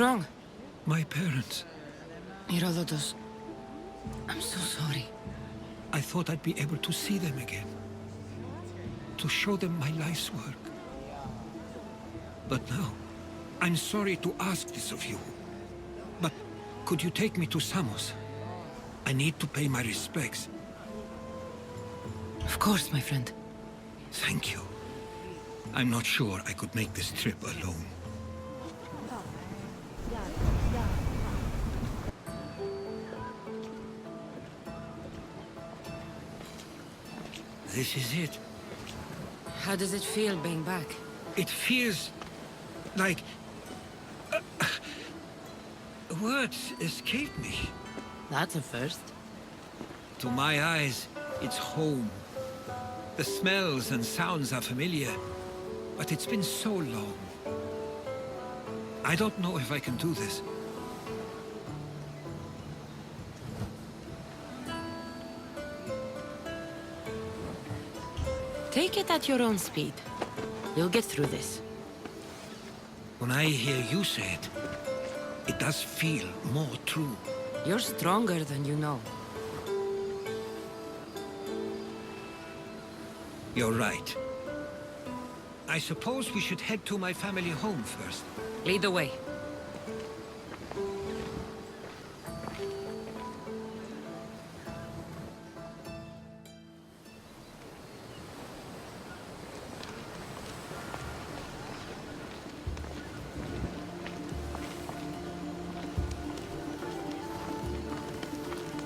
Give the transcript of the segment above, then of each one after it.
wrong? My parents. Herodotus, I'm so sorry. I thought I'd be able to see them again. To show them my life's work. But now, I'm sorry to ask this of you. But could you take me to Samos? I need to pay my respects. Of course, my friend. Thank you. I'm not sure I could make this trip alone. This is it. How does it feel being back? It feels like... words escape me. That's a first. To my eyes, it's home. The smells and sounds are familiar, but it's been so long. I don't know if I can do this. Take it at your own speed. You'll get through this. When I hear you say it, it does feel more true. You're stronger than you know. You're right. I suppose we should head to my family home first. Lead the way.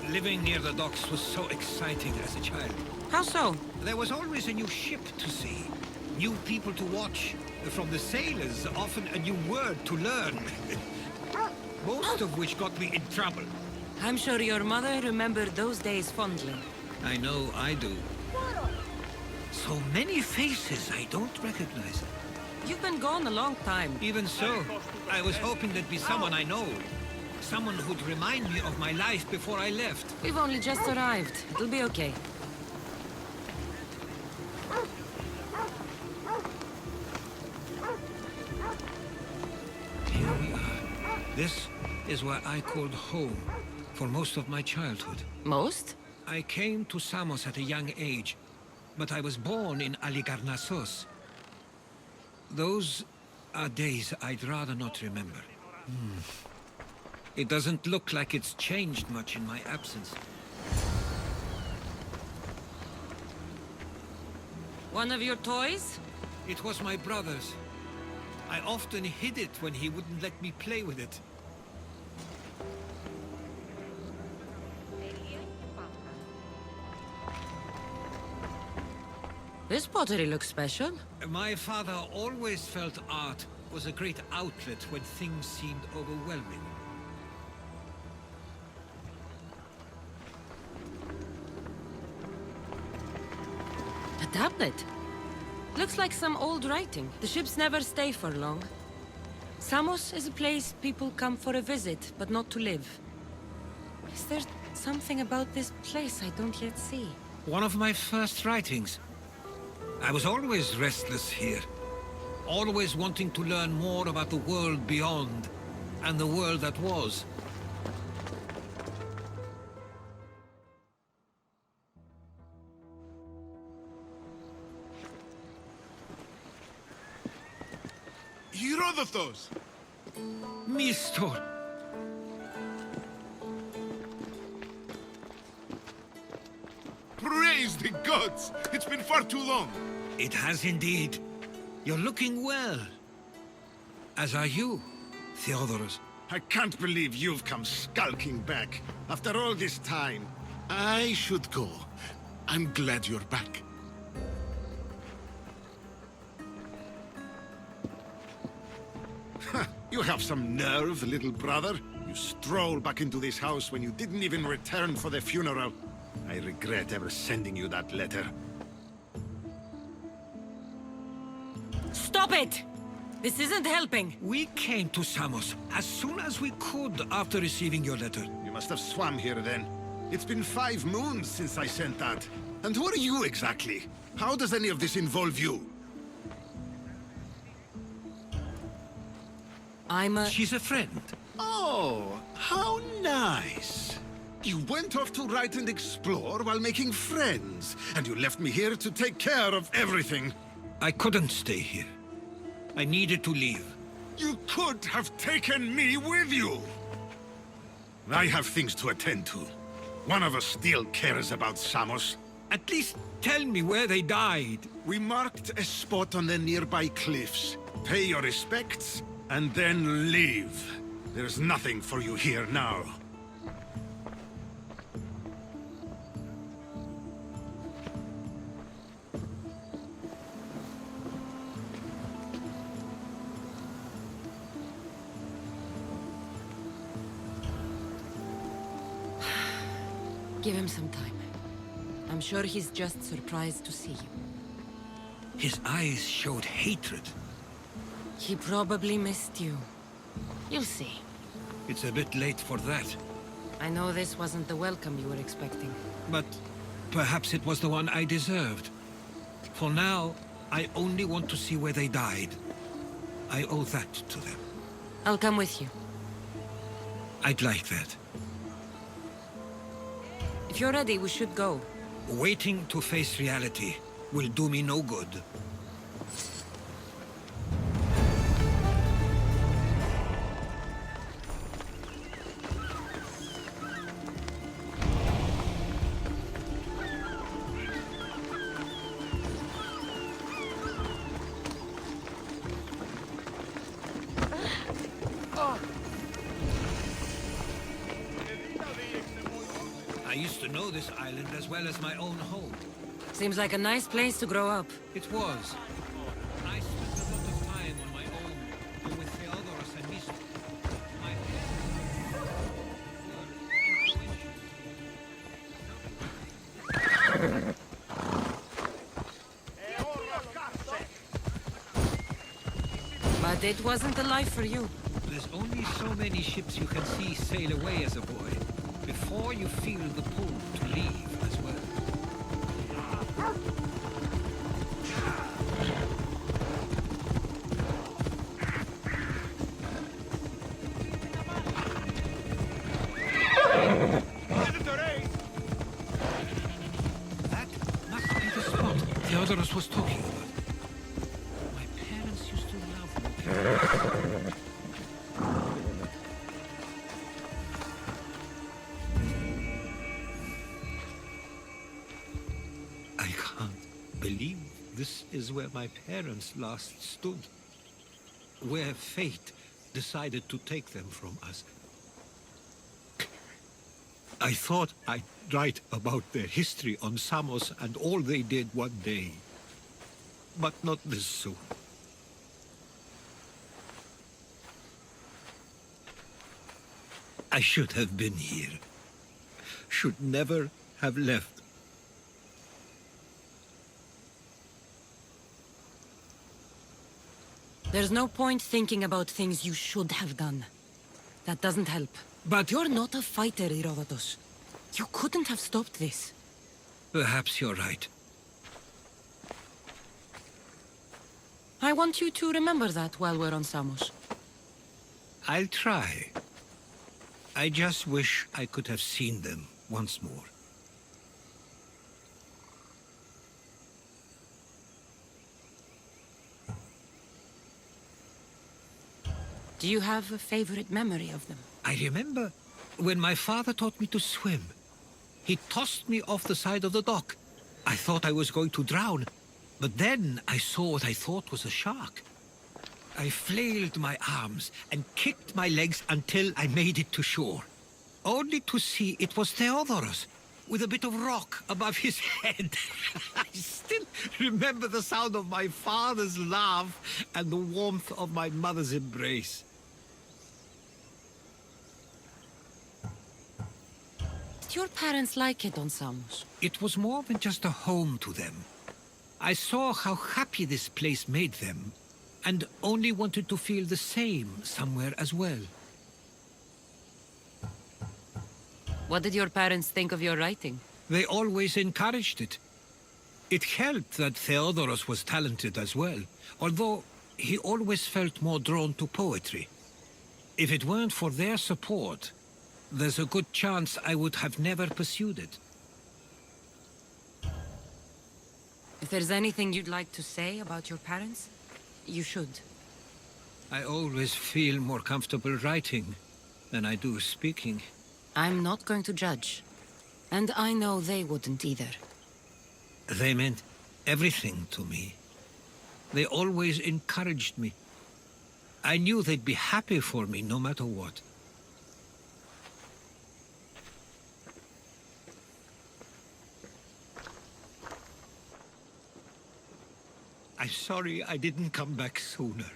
Living near the docks was so exciting as a child. How so? There was always a new ship to see, new people to watch. From the sailors, often a new word to learn. Most of which got me in trouble. I'm sure your mother remembered those days fondly. I know I do. So many faces I don't recognize. You've been gone a long time. Even so, I was hoping there'd be someone I know. Someone who'd remind me of my life before I left. We've only just arrived. It'll be okay. Here we are. This is where I called home for most of my childhood. Most? I came to Samos at a young age, but I was born in Aligarnassos. Those are days I'd rather not remember. It doesn't look like it's changed much in my absence. One of your toys? It was my brother's. I often hid it when he wouldn't let me play with it. This pottery looks special. My father always felt art was a great outlet when things seemed overwhelming. A tablet. Looks like some old writing. The ships never stay for long. Samos is a place people come for a visit, but not to live. Is there something about this place I don't yet see? One of my first writings. I was always restless here. Always wanting to learn more about the world beyond, and the world that was. Herodotus! Mistor! Praise the gods! It's been far too long. It has indeed. You're looking well. As are you, Theodorus. I can't believe you've come skulking back. After all this time, I should go. I'm glad you're back. You have some nerve, little brother. You stroll back into this house when you didn't even return for the funeral. I regret ever sending you that letter. Stop it! This isn't helping. We came to Samos as soon as we could after receiving your letter. You must have swam here then. It's been 5 moons since I sent that. And who are you exactly? How does any of this involve you? I'm a... She's a friend. Oh, how nice. You went off to write and explore while making friends, and you left me here to take care of everything. I couldn't stay here. I needed to leave. You could have taken me with you. I have things to attend to. One of us still cares about Samos. At least tell me where they died. We marked a spot on the nearby cliffs. Pay your respects, and then leave. There's nothing for you here now. Give him some time. I'm sure he's just surprised to see you. His eyes showed hatred. He probably missed you. You'll see. It's a bit late for that. I know this wasn't the welcome you were expecting. But perhaps it was the one I deserved. For now, I only want to see where they died. I owe that to them. I'll come with you. I'd like that. If you're ready, we should go. Waiting to face reality will do me no good. I used to know this island as well as my own home. Seems like a nice place to grow up. It was. I spent a lot of time on my own, and with Theodoros and Misto. My But it wasn't the life for you. There's only so many ships you can see sail away as a boy, before you feel the pull to leave as well. That must be the spot Theodoros was talking about. My parents used to love me. I can't believe this is where my parents last stood. Where fate decided to take them from us. I thought I'd write about their history on Samos and all they did one day. But not this soon. I should have been here. Should never have left. There's no point thinking about things you should have done. That doesn't help. But You're not a fighter, Herodotus. You couldn't have stopped this. perhaps you're right. I want you to remember that while we're on Samos. I'll try. I just wish I could have seen them once more. Do you have a favorite memory of them? I remember when my father taught me to swim. He tossed me off the side of the dock. I thought I was going to drown, but then I saw what I thought was a shark. I flailed my arms and kicked my legs until I made it to shore, only to see it was Theodoros, with a bit of rock above his head. I still remember the sound of my father's laugh and the warmth of my mother's embrace. Did your parents like it on Samos? It was more than just a home to them. I saw how happy this place made them, and only wanted to feel the same somewhere as well. What did your parents think of your writing? They always encouraged it. It helped that Theodoros was talented as well, although he always felt more drawn to poetry. If it weren't for their support, there's a good chance I would have never pursued it. If there's anything you'd like to say about your parents, you should. I always feel more comfortable writing than I do speaking. I'm not going to judge. And I know they wouldn't either. They meant everything to me. They always encouraged me. I knew they'd be happy for me no matter what. I'm sorry I didn't come back sooner.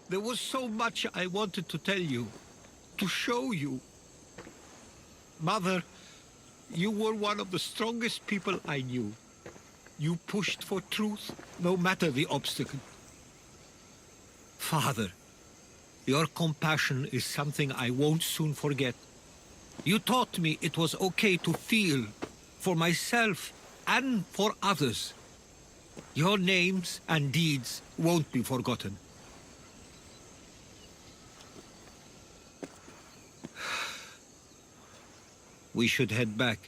There was so much I wanted to tell you, to show you. Mother, you were one of the strongest people I knew. You pushed for truth, no matter the obstacle. Father, your compassion is something I won't soon forget. You taught me it was okay to feel, for myself and for others. Your names and deeds won't be forgotten. We should head back.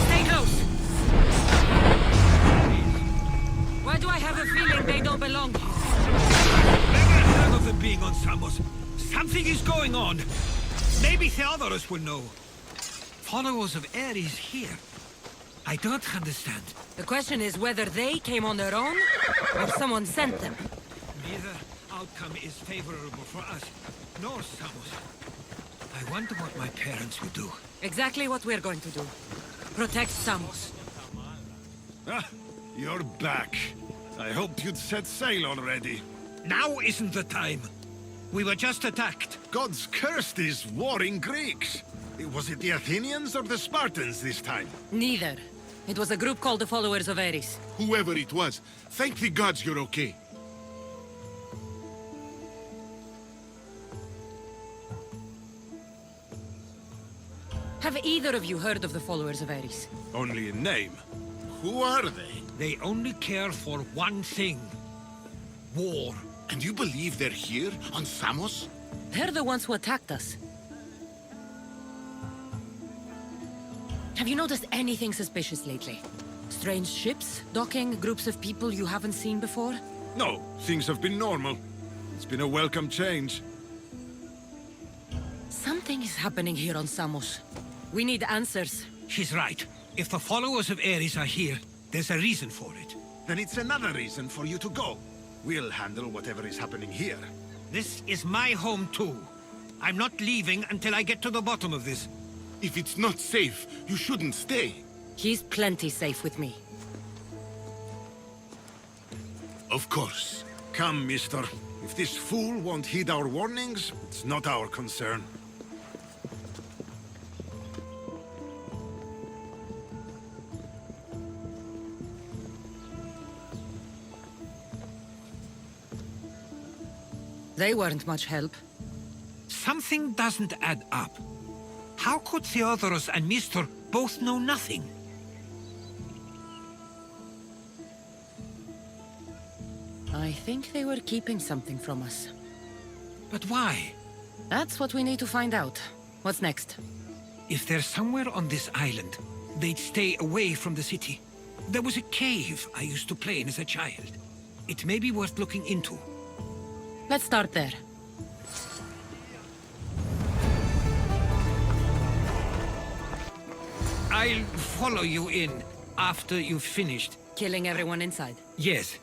Stay close! Why do I have a feeling they don't belong here? Never heard of them being on Samos. Something is going on. Maybe Theodorus will know. Followers of Ares here. I don't understand. The question is whether they came on their own, or someone sent them. Neither outcome is favorable for us, nor Samos. I wonder what my parents would do. Exactly what we're going to do. Protect Samos. Ah, you're back. I hoped you'd set sail already. Now isn't the time. We were just attacked. Gods cursed these warring Greeks. Was it the Athenians or the Spartans this time? Neither. It was a group called the Followers of Ares. Whoever it was, thank the gods you're okay. Have either of you heard of the Followers of Ares? Only in name. Who are they? They only care for one thing. War. And you believe they're here, on Samos? They're the ones who attacked us. Have you noticed anything suspicious lately? Strange ships, docking, groups of people you haven't seen before? No, things have been normal. It's been a welcome change. Something is happening here on Samos. We need answers. She's right. If the followers of Ares are here, there's a reason for it. Then it's another reason for you to go. We'll handle whatever is happening here. This is my home too. I'm not leaving until I get to the bottom of this. If it's not safe, you shouldn't stay. He's plenty safe with me. Of course. Come, mister. If this fool won't heed our warnings, it's not our concern. They weren't much help. Something doesn't add up. How could Theodorus and Mr. both know nothing? I think they were keeping something from us. But why? That's what we need to find out. What's next? If they're somewhere on this island, they'd stay away from the city. There was a cave I used to play in as a child. It may be worth looking into. Let's start there. I'll follow you in after you've finished. Killing everyone inside. Yes,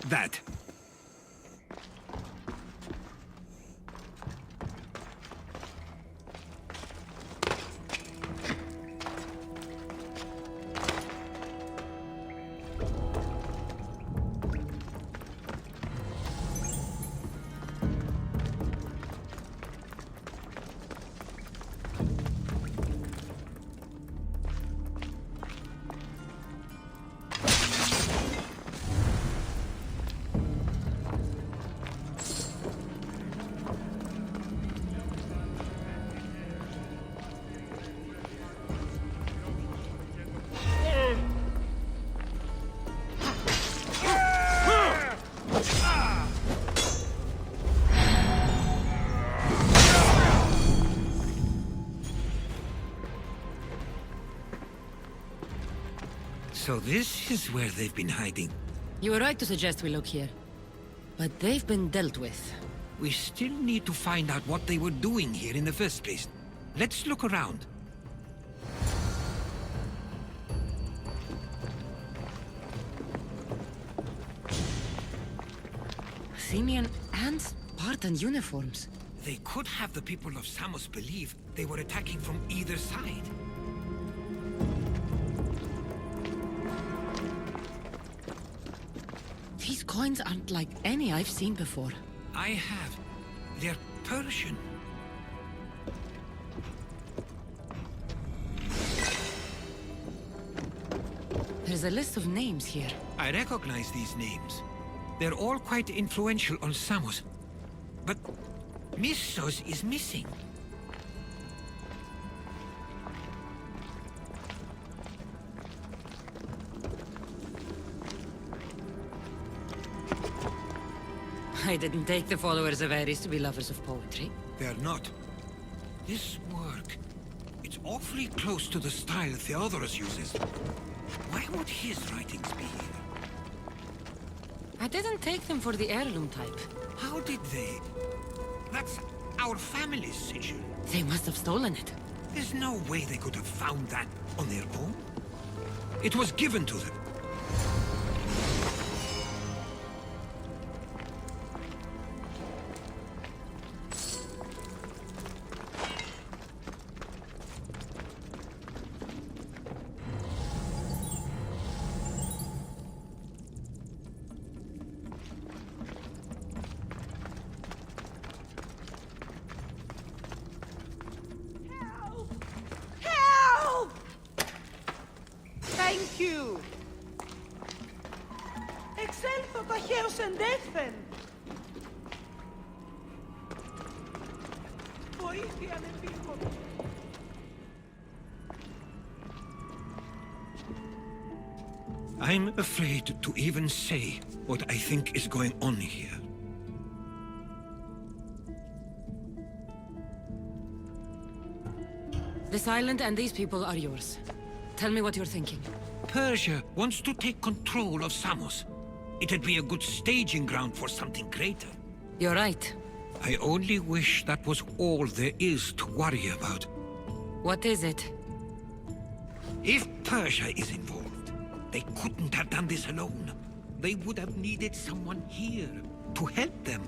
that. So this is where they've been hiding. You were right to suggest we look here. But they've been dealt with. We still need to find out what they were doing here in the first place. Let's look around. Athenian and Spartan uniforms. They could have the people of Samos believe they were attacking from either side. These coins aren't like any I've seen before. I have. They're Persian. There's a list of names here. I recognize these names. They're all quite influential on Samos. But Missos is missing. I didn't take the followers of Ares to be lovers of poetry. They're not. This work, it's awfully close to the style Theodorus uses. Why would his writings be here? I didn't take them for the heirloom type. How did they? That's our family's sigil. They must have stolen it. There's no way they could have found that on their own. It was given to them. Help! Thank you! Εξέλθω ταχαίως εντεύθεν! Βοήθεια ανεπίγον! I'm afraid to even say what I think is going on here. This island and these people are yours. Tell me what you're thinking. Persia wants to take control of Samos. It'd be a good staging ground for something greater. You're right. I only wish that was all there is to worry about. What is it? If Persia is involved, they couldn't have done this alone. They would have needed someone here to help them.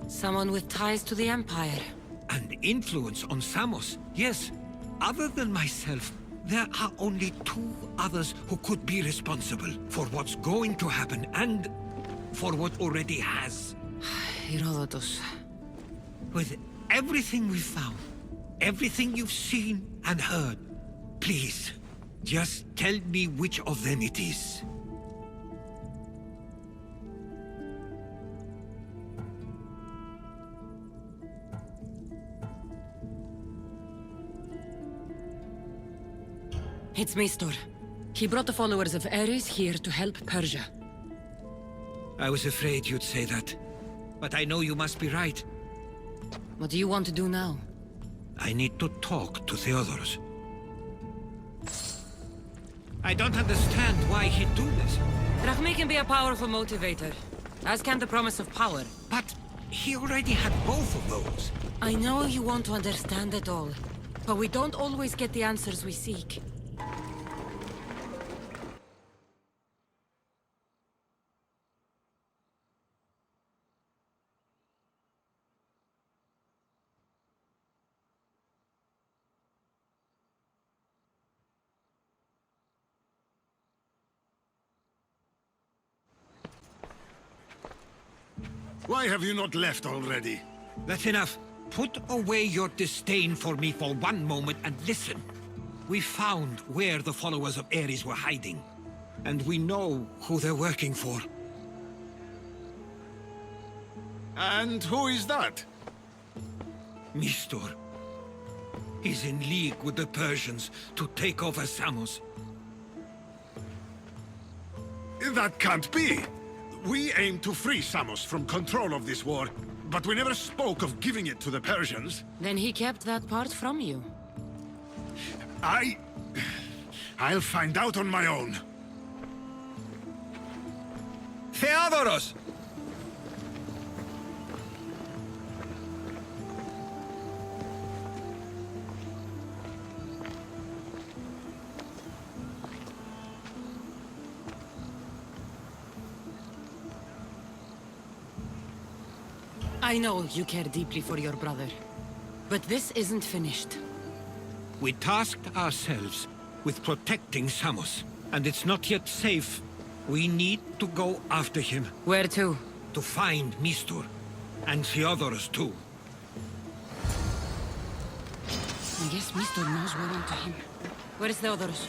Someone with ties to the Empire. And influence on Samos, yes. Other than myself, there are only two others who could be responsible for what's going to happen and for what already has. Herodotus. With everything we've found, everything you've seen and heard, please, just tell me which of them it is. It's Mistor. He brought the followers of Ares here to help Persia. I was afraid you'd say that. But I know you must be right. What do you want to do now? I need to talk to Theodorus. I don't understand why he'd do this. Drachmi can be a powerful motivator, as can the promise of power. But he already had both of those. I know you want to understand it all, but we don't always get the answers we seek. Why have you not left already? That's enough. Put away your disdain for me for one moment and listen. We found where the followers of Ares were hiding. And we know who they're working for. And who is that? Mistor. He's in league with the Persians to take over Samos. That can't be! We aim to free Samos from control of this war, but we never spoke of giving it to the Persians. Then he kept that part from you. I'll find out on my own. Theodoros! I know you care deeply for your brother. But this isn't finished. We tasked ourselves with protecting Samos, and it's not yet safe. We need to go after him. Where to? To find Mistor, and Theodoros too. I guess Mr. knows we're onto him. Where is Theodoros?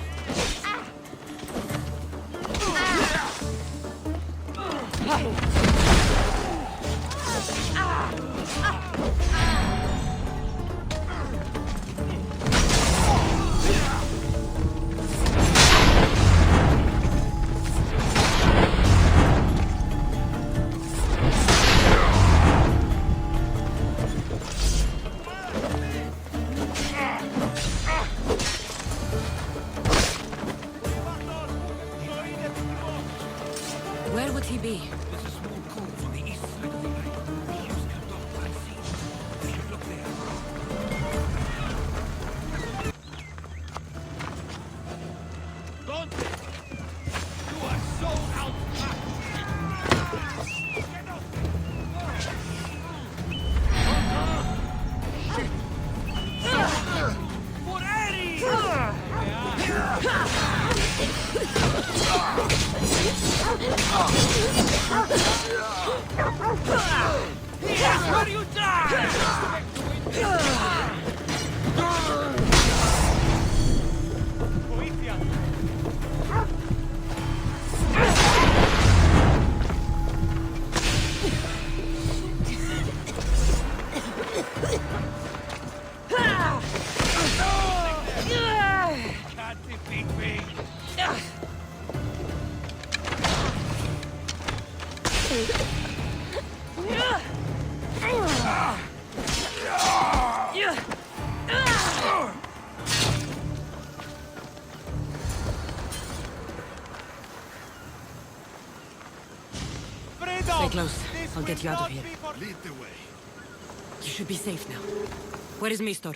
Where would he be? There's a small cove on the east side of the island. The ships come down by sea. We should look there. Dante! You are so outmatched! For Ares! Here's where you die! Can't defeat me! Stay close. I'll get you out of here. Lead the way. You should be safe now. Where is Mistor?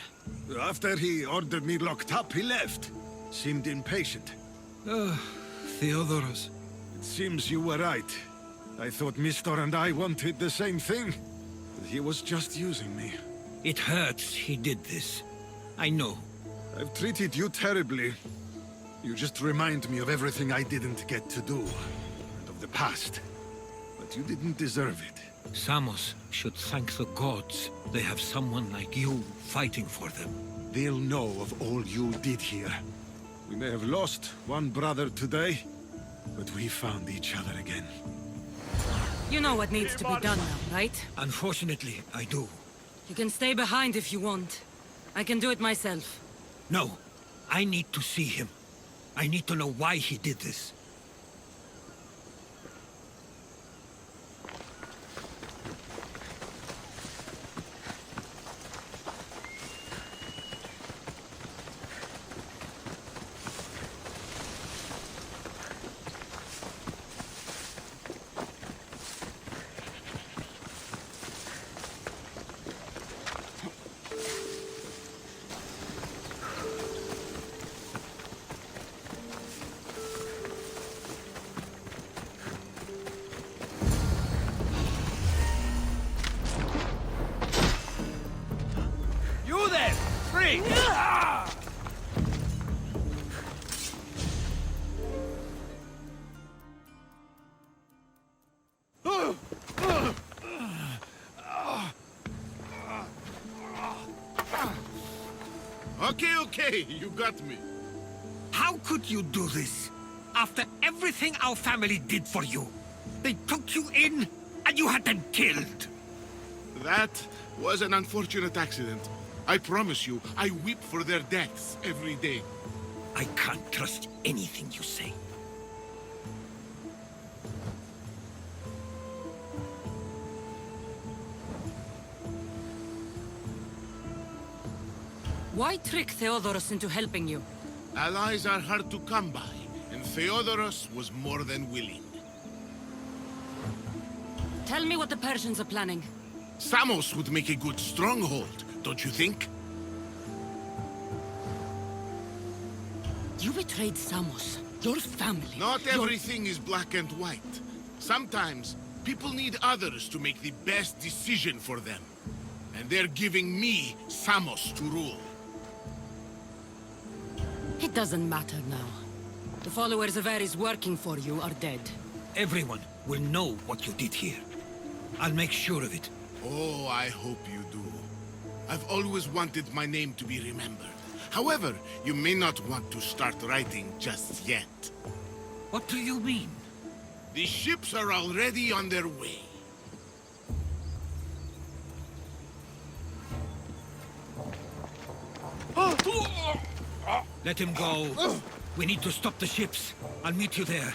After he ordered me locked up, he left. Seemed impatient. Theodoros. It seems you were right. I thought Mistor and I wanted the same thing. But he was just using me. It hurts he did this. I know. I've treated you terribly. You just remind me of everything I didn't get to do. And of the past. But you didn't deserve it. Samos should thank the gods. They have someone like you fighting for them. They'll know of all you did here. We may have lost one brother today, but we found each other again. You know what needs to be done now, right? Unfortunately, I do. You can stay behind if you want. I can do it myself. No, I need to see him. I need to know why he did this. You there! Free! Okay, you got me. How could you do this? After everything our family did for you. They took you in, and you had them killed. That was an unfortunate accident. I promise you, I weep for their deaths every day. I can't trust anything you say. Why trick Theodorus into helping you? Allies are hard to come by, and Theodorus was more than willing. Tell me what the Persians are planning. Samos would make a good stronghold, don't you think? You betrayed Samos, your family. Not everything is black and white. Sometimes, people need others to make the best decision for them. And they're giving me Samos to rule. It doesn't matter now. The followers of Ares working for you are dead. Everyone will know what you did here. I'll make sure of it. Oh, I hope you do. I've always wanted my name to be remembered. However, you may not want to start writing just yet. What do you mean? The ships are already on their way. Let him go. We need to stop the ships. I'll meet you there.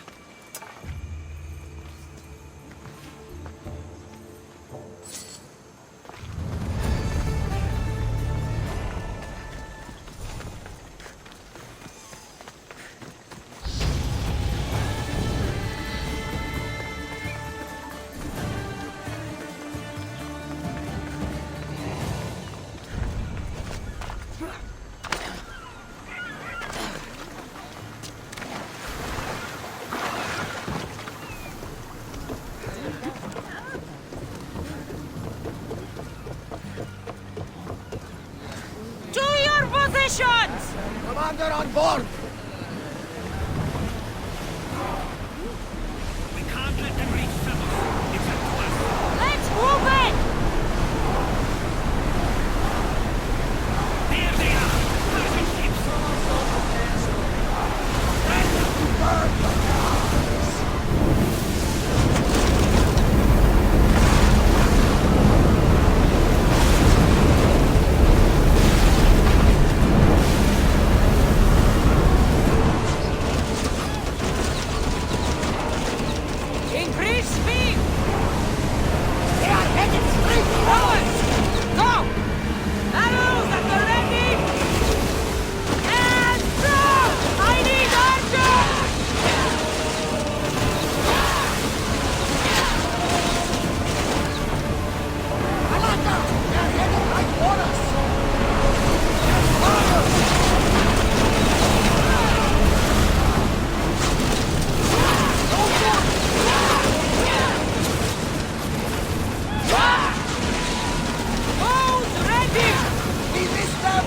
To your positions! Commander on board! We can't let them reach Samos. It's up to us. Let's move it! There they are! Persian ships! Increase speed! They are headed straight for us! Go! Arrows at the ready! And throw! I need archers! Commander! They are headed right for us! Bows ready! We missed them!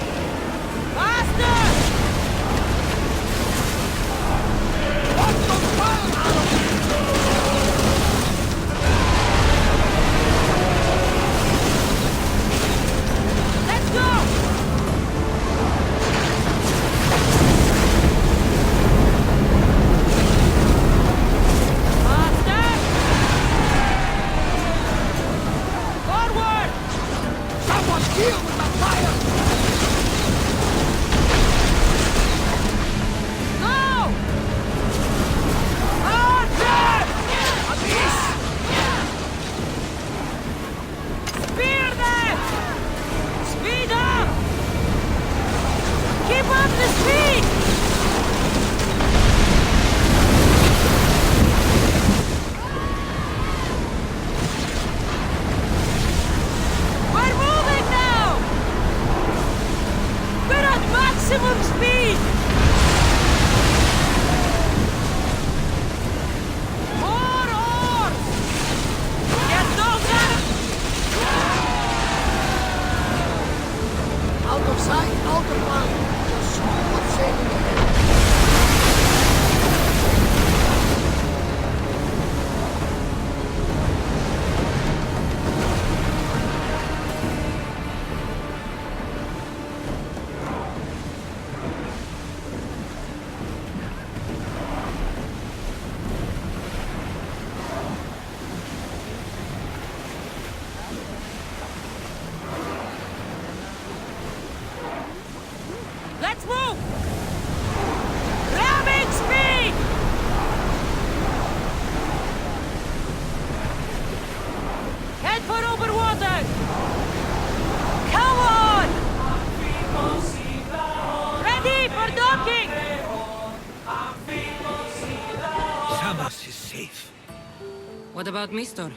Faster! Watch those fire arrows! Let's go! Faster! Forward! Someone deal with the fire! Go! Archers! Abyss! Spear them! Speed up! Keep up the speed! We're moving now! We're at maximum speed! More oars! Get those out! Out of sight, out of mind! Smooth sailing ahead! safe. What about Mistor?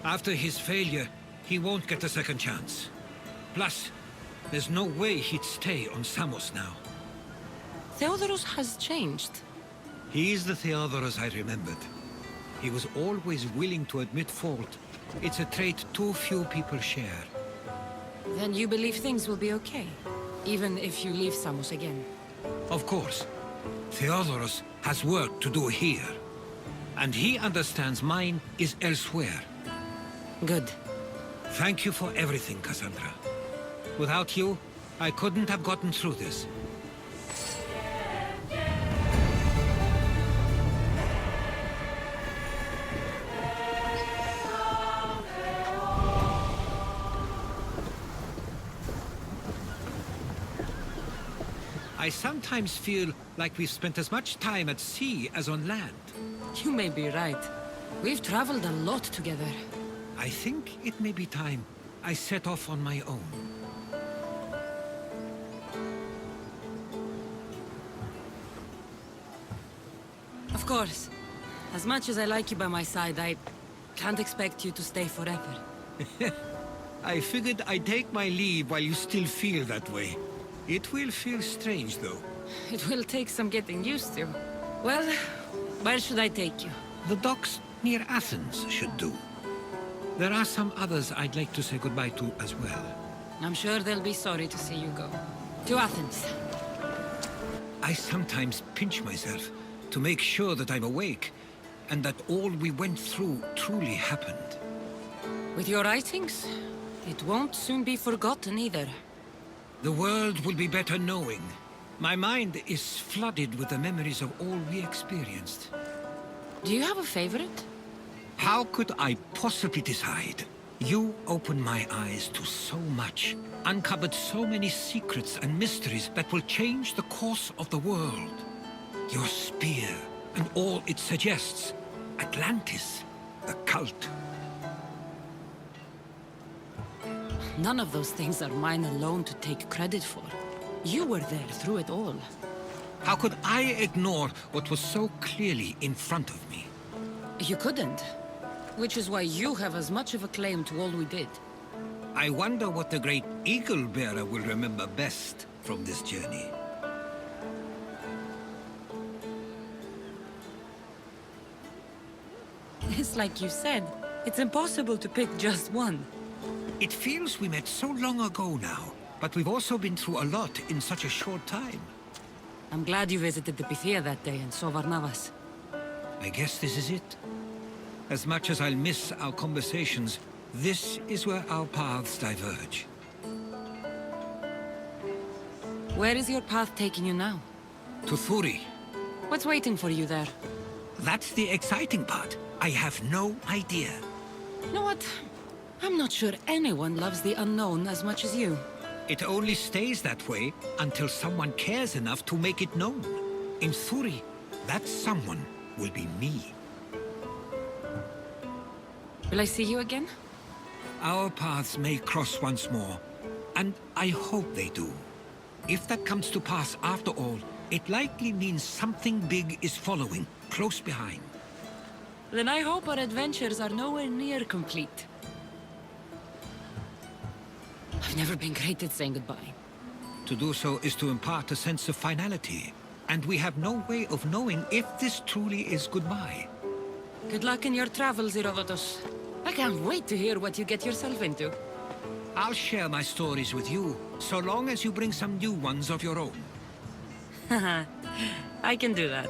After his failure, he won't get a second chance. Plus, there's no way he'd stay on Samos now. Theodorus has changed. He's the Theodorus I remembered. He was always willing to admit fault. It's a trait too few people share. Then you believe things will be okay, even if you leave Samos again. Of course. Theodorus has work to do here. And he understands mine is elsewhere. Good. Thank you for everything, Cassandra. Without you, I couldn't have gotten through this. I sometimes feel like we've spent as much time at sea as on land. You may be right. We've traveled a lot together. I think it may be time I set off on my own. Of course. As much as I like you by my side, I can't expect you to stay forever. I figured I'd take my leave while you still feel that way. It will feel strange, though. It will take some getting used to. Well, where should I take you? The docks near Athens should do. There are some others I'd like to say goodbye to as well. I'm sure they'll be sorry to see you go. To Athens. I sometimes pinch myself to make sure that I'm awake, and that all we went through truly happened. With your writings, it won't soon be forgotten either. The world will be better knowing. My mind is flooded with the memories of all we experienced. Do you have a favorite? How could I possibly decide? You opened my eyes to so much, uncovered so many secrets and mysteries that will change the course of the world. Your spear and all it suggests. Atlantis, the cult. None of those things are mine alone to take credit for. You were there through it all. How could I ignore what was so clearly in front of me? You couldn't. Which is why you have as much of a claim to all we did. I wonder what the great Eagle Bearer will remember best from this journey. It's like you said, it's impossible to pick just one. It feels we met so long ago now, but we've also been through a lot in such a short time. I'm glad you visited the Pythia that day and saw Varnavas. I guess this is it. As much as I'll miss our conversations, this is where our paths diverge. Where is your path taking you now? To Thuri. What's waiting for you there? That's the exciting part. I have no idea. You know what? I'm not sure anyone loves the unknown as much as you. It only stays that way until someone cares enough to make it known. In Thuri, that someone will be me. Will I see you again? Our paths may cross once more, and I hope they do. If that comes to pass after all, it likely means something big is following, close behind. Then I hope our adventures are nowhere near complete. I've never been great at saying goodbye. To do so is to impart a sense of finality, and we have no way of knowing if this truly is goodbye. Good luck in your travels, Herodotus. I can't wait to hear what you get yourself into. I'll share my stories with you, so long as you bring some new ones of your own. Haha, I can do that.